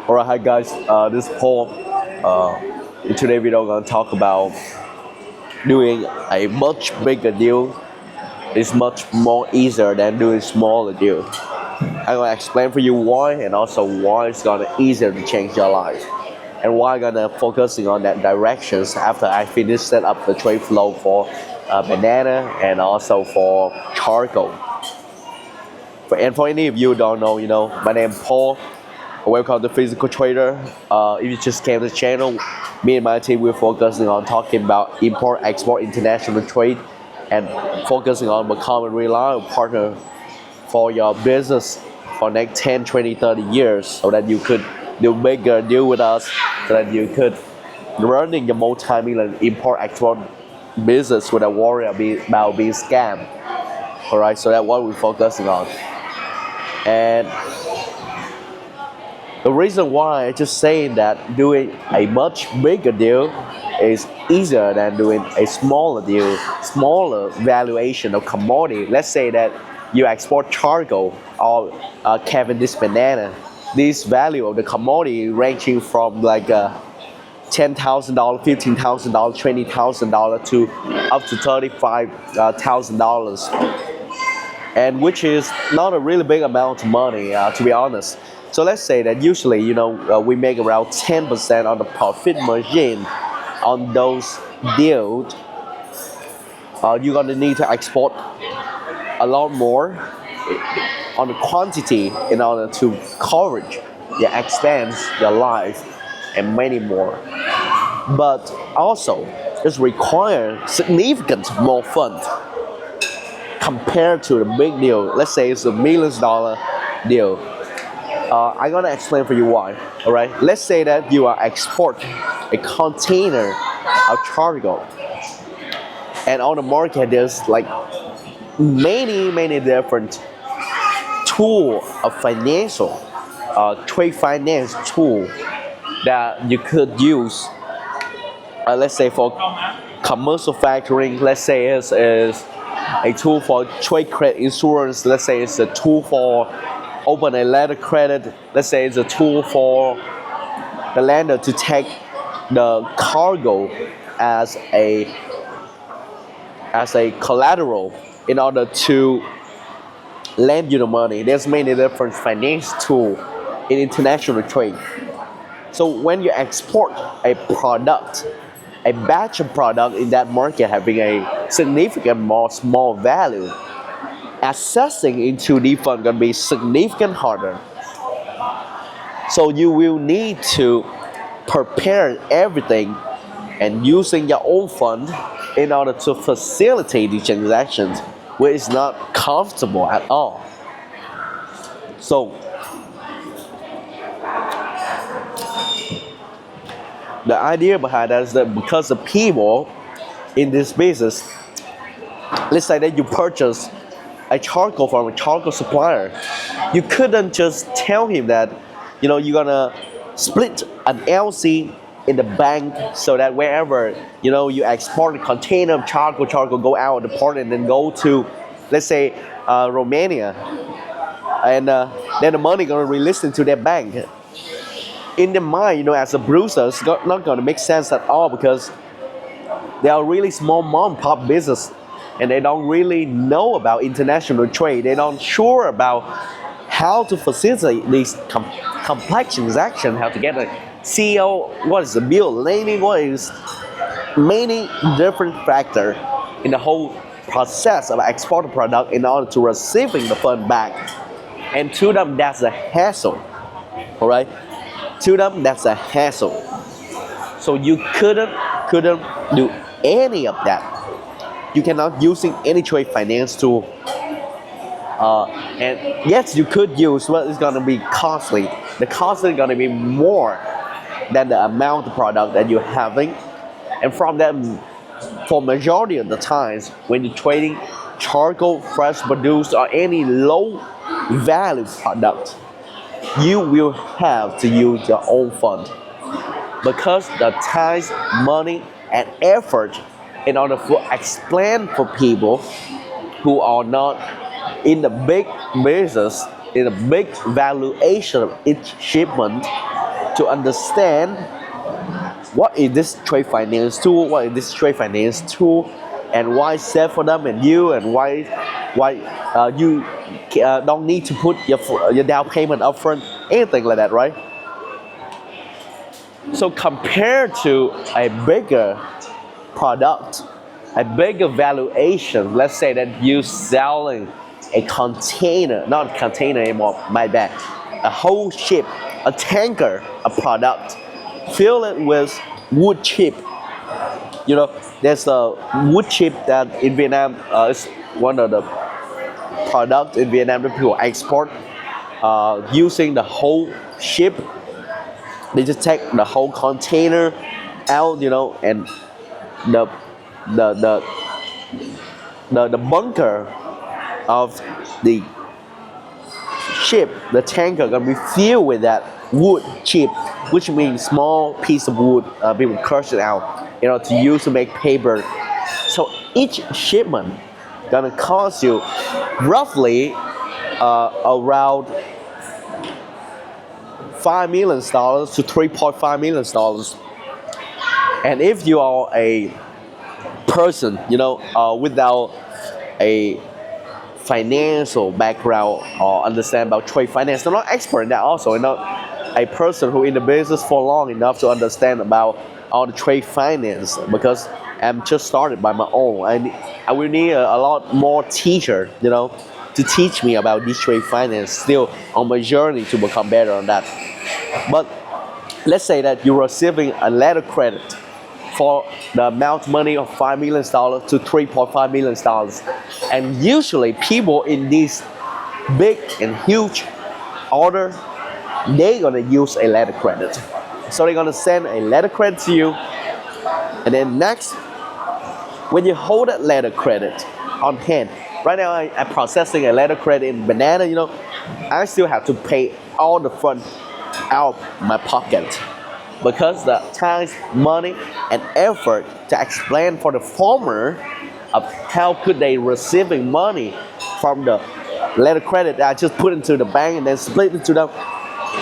Alright, hi guys. This is Paul. In today's video, I'm gonna talk about doing a much bigger deal. It's much more easier than doing smaller deal. I'm gonna explain for you why, and also why it's gonna easier to change your life, and why I'm gonna focusing on that directions after I finish set up the trade flow for banana and also for charcoal. For any of you who don't know, my name is Paul. Welcome to Physical Trader. If you just came to the channel, me and my team we're focusing on talking about import, export, international trade, and focusing on becoming a reliable partner for your business for next 10, 20, 30 years, so that you could do bigger deal with us, so that you could running your multi-million import export business without worry about being scammed. Alright, so that's what we're focusing on. And the reason why I just saying that doing a much bigger deal is easier than doing a smaller deal, smaller valuation of commodity. Let's say that you export charcoal or Cavendish banana. This value of the commodity ranging from like $10,000, $15,000, $20,000 to up to $35,000, and which is not a really big amount of money, to be honest. So let's say that usually, we make around 10% on the profit margin on those deals. You're gonna need to export a lot more on the quantity in order to cover your expense, your life, and many more. But also, it requires significant more funds compared to the big deal. Let's say it's $1 million deal. I'm gonna explain for you why. Alright, let's say that you are export a container of charcoal, and on the market there's like many different tool of financial trade finance tool that you could use. Let's say for commercial factoring, let's say is a tool for trade credit insurance. Let's say it's a tool for open a letter credit. Let's say it's a tool for the lender to take the cargo as a collateral in order to lend you the money. There's many different finance tools in international trade. So when you export a product, a batch of product in that market having a significant more small value, accessing into the fund gonna be significant harder. So you will need to prepare everything and using your own fund in order to facilitate the transactions, which is not comfortable at all. So the idea behind that is that because the people in this business, let's say that you purchase a charcoal from a charcoal supplier, you couldn't just tell him that you're gonna split an LC in the bank, so that wherever you export a container of charcoal go out of the port and then go to, let's say, Romania, and then the money gonna release into their bank. In the mind, as a bruiser, it's not gonna make sense at all, because they are really small mom and pop business, and they don't really know about international trade. They're not sure about how to facilitate these complex transactions, how to get a CEO, what is the bill lending, what is many different factors in the whole process of exporting product in order to receiving the fund back. And to them, that's a hassle. Alright? To them, that's a hassle. So you couldn't do any of that. You cannot using any trade finance tool. And yes, you could use, but it's gonna be costly. The cost is gonna be more than the amount of product that you're having. And from that, for majority of the times when you're trading charcoal, fresh produced, or any low value product, you will have to use your own fund, because the time, money, and effort in order to explain for people who are not in the big business, in the big valuation of each shipment, to understand what is this trade finance tool, what is this trade finance tool, and why it's safe for them and you, and why you don't need to put your down payment upfront, anything like that, right? So compared to a bigger product, a bigger valuation, let's say that you selling a container, not a container anymore, my bad, a whole ship, a tanker, a product, fill it with wood chip. You know, there's a wood chip that in Vietnam is one of the products in Vietnam that people export using the whole ship. They just take the whole container out, you know, and the the the the bunker of the ship, the tanker, gonna be filled with that wood chip, which means small piece of wood being crushed out, you know, to use to make paper. So each shipment gonna cost you roughly around $5 million to $3.5 million. And if you are a person, you know, without a financial background or understand about trade finance, they're not expert in that also, you know, a person who in the business for long enough to understand about all the trade finance, because I'm just started by my own. I will need a lot more teacher, you know, to teach me about this trade finance, still on my journey to become better on that. But let's say that you're receiving a letter credit for the amount of money of $5 million to $3.5 million. And usually people in this big and huge order, they're gonna use a letter credit. So they're gonna send a letter credit to you, and then next, when you hold that letter credit on hand, right now I'm processing a letter credit in banana, you know, I still have to pay all the front out of my pocket, because the time, money, and effort to explain for the farmer of how could they receiving money from the letter credit that I just put into the bank and then split it to them.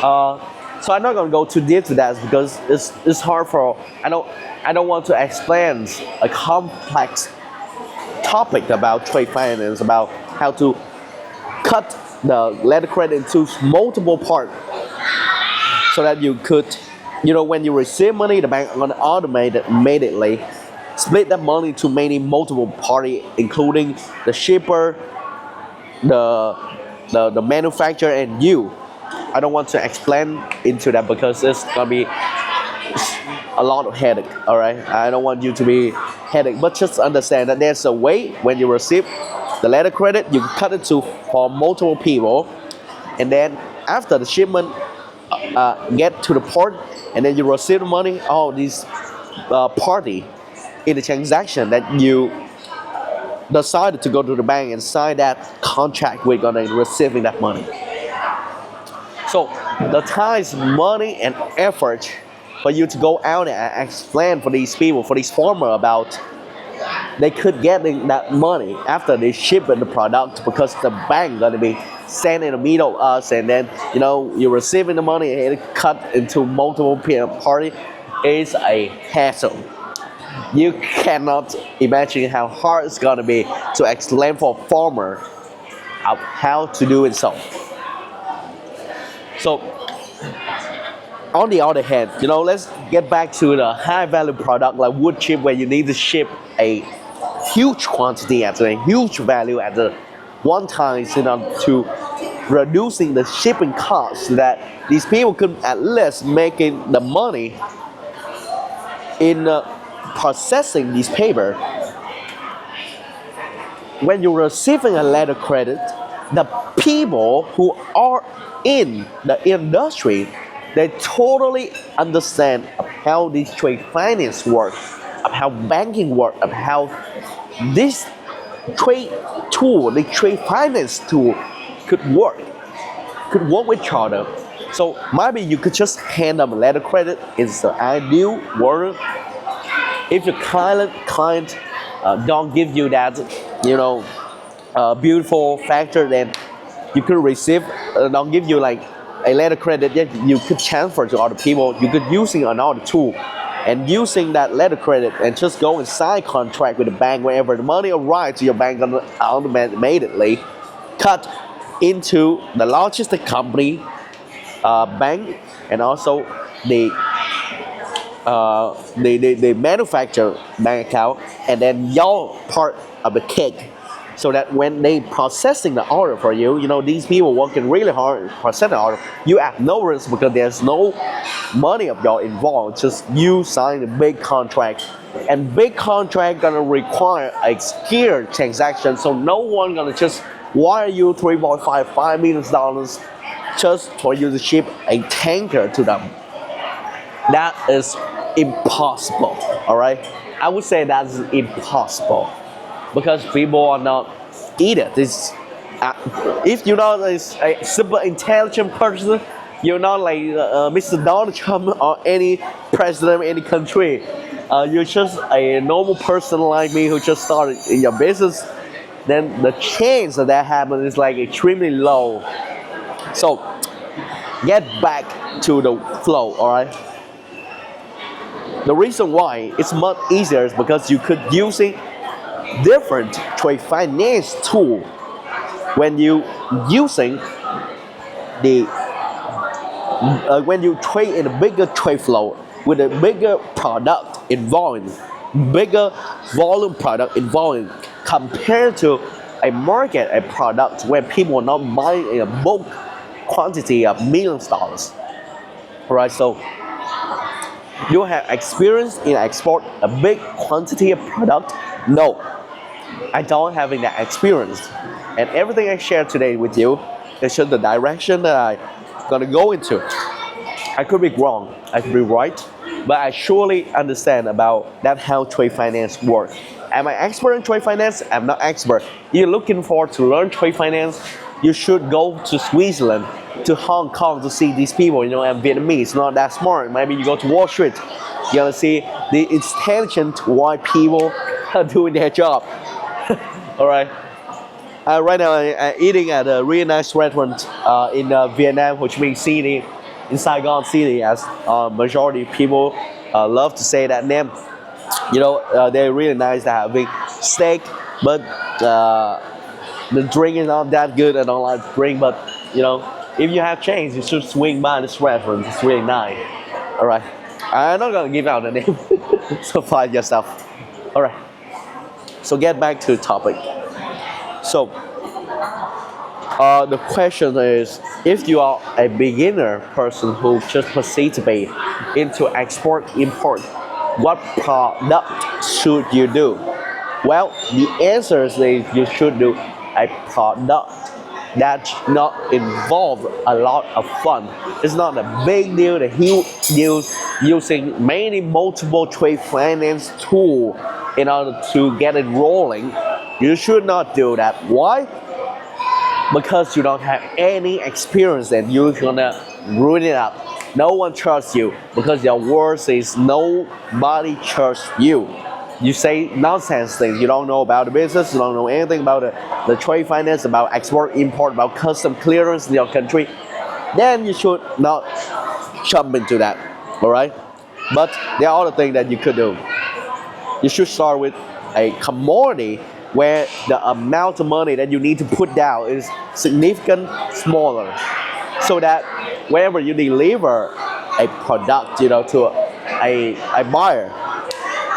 So I'm not gonna go too deep to that because it's hard for I don't want to explain a complex topic about trade finance, about how to cut the letter credit into multiple parts so that you could, you know, when you receive money, the bank are gonna automate it immediately, split that money to many multiple parties, including the shipper, the manufacturer, and you. I don't want to explain into that because it's gonna be a lot of headache. All right, I don't want you to be headache, but just understand that there's a way when you receive the letter credit, you cut it to for multiple people, and then after the shipment get to the port, and then you receive the money. All these party in the transaction that you decided to go to the bank and sign that contract with gonna receiving that money. So the time, money, and effort for you to go out and explain for these people, for these farmers about they could get that money after they ship the product, because the bank gonna be sent in the middle of us, and then, you know, you're receiving the money and it cut into multiple party is a hassle. You cannot imagine how hard it's gonna be to explain for a farmer of how to do it so. So, on the other hand, you know, let's get back to the high value product like wood chip, where you need to ship a huge quantity at a huge value at the one time, you know, to reducing the shipping costs, so that these people could at least making the money in processing this paper. When you're receiving a letter credit, the people who are in the industry, they totally understand of how this trade finance works, of how banking works, of how this trade tool, the trade finance tool could work with each other. So maybe you could just hand them a letter credit. It's the ideal world. If your client don't give you that, you know, beautiful factor, then you could receive, don't give you like a letter credit that you could transfer to other people. You could using another tool, and using that letter credit and just go and sign contract with the bank whenever the money arrives to your bank automatically cut into the logistic company bank, and also the the manufacturer bank account, and then your part of the cake, so that when they processing the order for you, you know, these people working really hard to process the order, you have no risk because there's no money of your involved, just you sign a big contract, and big contract gonna require a secure transaction, so no one gonna just wire you 3.55 million dollars just for you to ship a tanker to them. That is impossible. All right, I would say that's impossible because people are not either. This, if you're not a super intelligent person, you're not like Mr. Donald Trump or any president of any country. You're just a normal person like me who just started in your business. Then the chance of that happening is like extremely low. So get back to the flow. All right. The reason why it's much easier is because you could using different trade finance tool when you using the when you trade in a bigger trade flow with a bigger product involving, bigger volume product involving, compared to a market, a product where people are not buying a bulk quantity of millions of dollars. Right, so you have experience in export a big quantity of product? No, I don't having that experience. And everything I share today with you is just the direction that I'm gonna go into. I could be wrong, I could be right, but I surely understand about that how trade finance works. Am I expert in trade finance? I'm not expert. You're looking for to learn trade finance, you should go to Switzerland, to Hong Kong to see these people, you know, and Vietnamese, not that smart. Maybe you go to Wall Street, you're gonna see the intelligent white people are doing their job. All right. Right now I'm eating at a really nice restaurant in Vietnam, Ho Chi Minh City, in Saigon City, as majority of people love to say that name. You know, they're really nice. They're having steak, but the drink is not that good. I don't like to drink, but you know, if you have change, you should swing by this restaurant. It's really nice. All right, I'm not gonna give out the name, so find yourself. All right. So get back to the topic. So the question is, if you are a beginner person who just participate into export import, what product should you do? Well, the answer is that you should do a product that not involve a lot of fun. It's not a big deal that he using many multiple trade finance tool in order to get it rolling. You should not do that. Why? Because you don't have any experience and you're gonna ruin it up. No one trusts you because your word says nobody trusts you. You say nonsense things. You don't know about the business. You don't know anything about the trade finance, about export, import, about custom clearance in your country. Then you should not jump into that. All right. But there are other things that you could do. You should start with a commodity where the amount of money that you need to put down is significantly smaller, so that whenever you deliver a product, you know, to a buyer,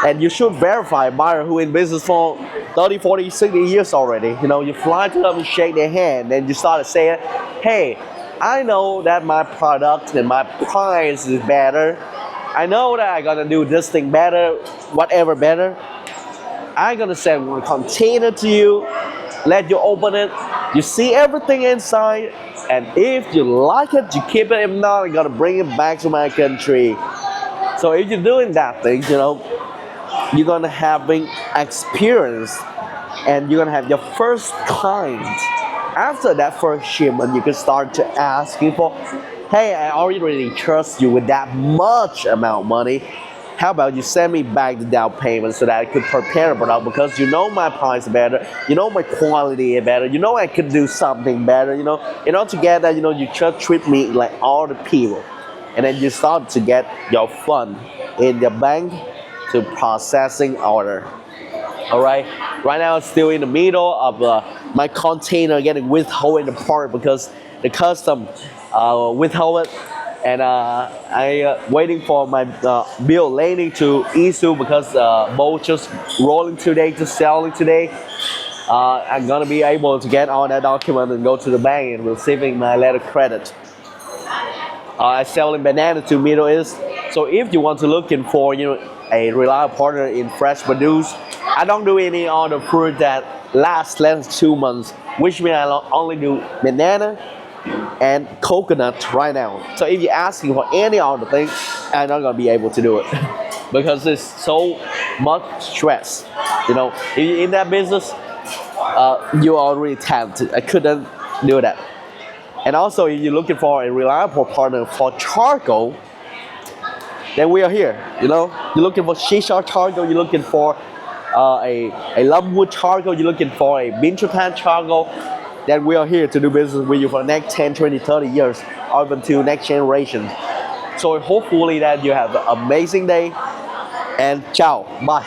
and you should verify a buyer who in business for 30, 40, 60 years already. You know, you fly to them and shake their hand, and you start saying, hey, I know that my product and my price is better. I know that I'm gonna do this thing better, whatever better. I'm gonna send one container to you, let you open it, you see everything inside, and if you like it, you keep it. If not, I'm gonna bring it back to my country. So if you're doing that thing, you know, you're gonna having experience, and you're gonna have your first client. After that first shipment, you can start to ask people, hey, I already really trust you with that much amount of money. how about you send me back the down payment so that I could prepare the product, because you know my price better, you know my quality better, you know I could do something better, you know. And altogether, you know, you just treat me like all the people. And then you start to get your fund in the bank to processing order. All right. Right now, it's still in the middle of my container getting withheld in the port because the custom withheld it, and I waiting for my bill landing to issue because boat just rolling today, just selling today. I'm gonna be able to get all that document and go to the bank and receiving my letter of credit. I selling banana to Middle East. So if you want to looking for, you know, a reliable partner in fresh produce, I don't do any other fruit that lasts less than 2 months, which means I only do banana and coconut right now. So if you're asking for any other thing, I'm not gonna be able to do it because it's so much stress. You know, in that business, you are already talented. I couldn't do that. And also, if you're looking for a reliable partner for charcoal, then we are here. You know, you're looking for shisha charcoal, you're looking for a lumwood charcoal, you're looking for a binchotan charcoal, then we are here to do business with you for the next 10, 20, 30 years, or even to next generation. So hopefully that you have an amazing day, and ciao, bye.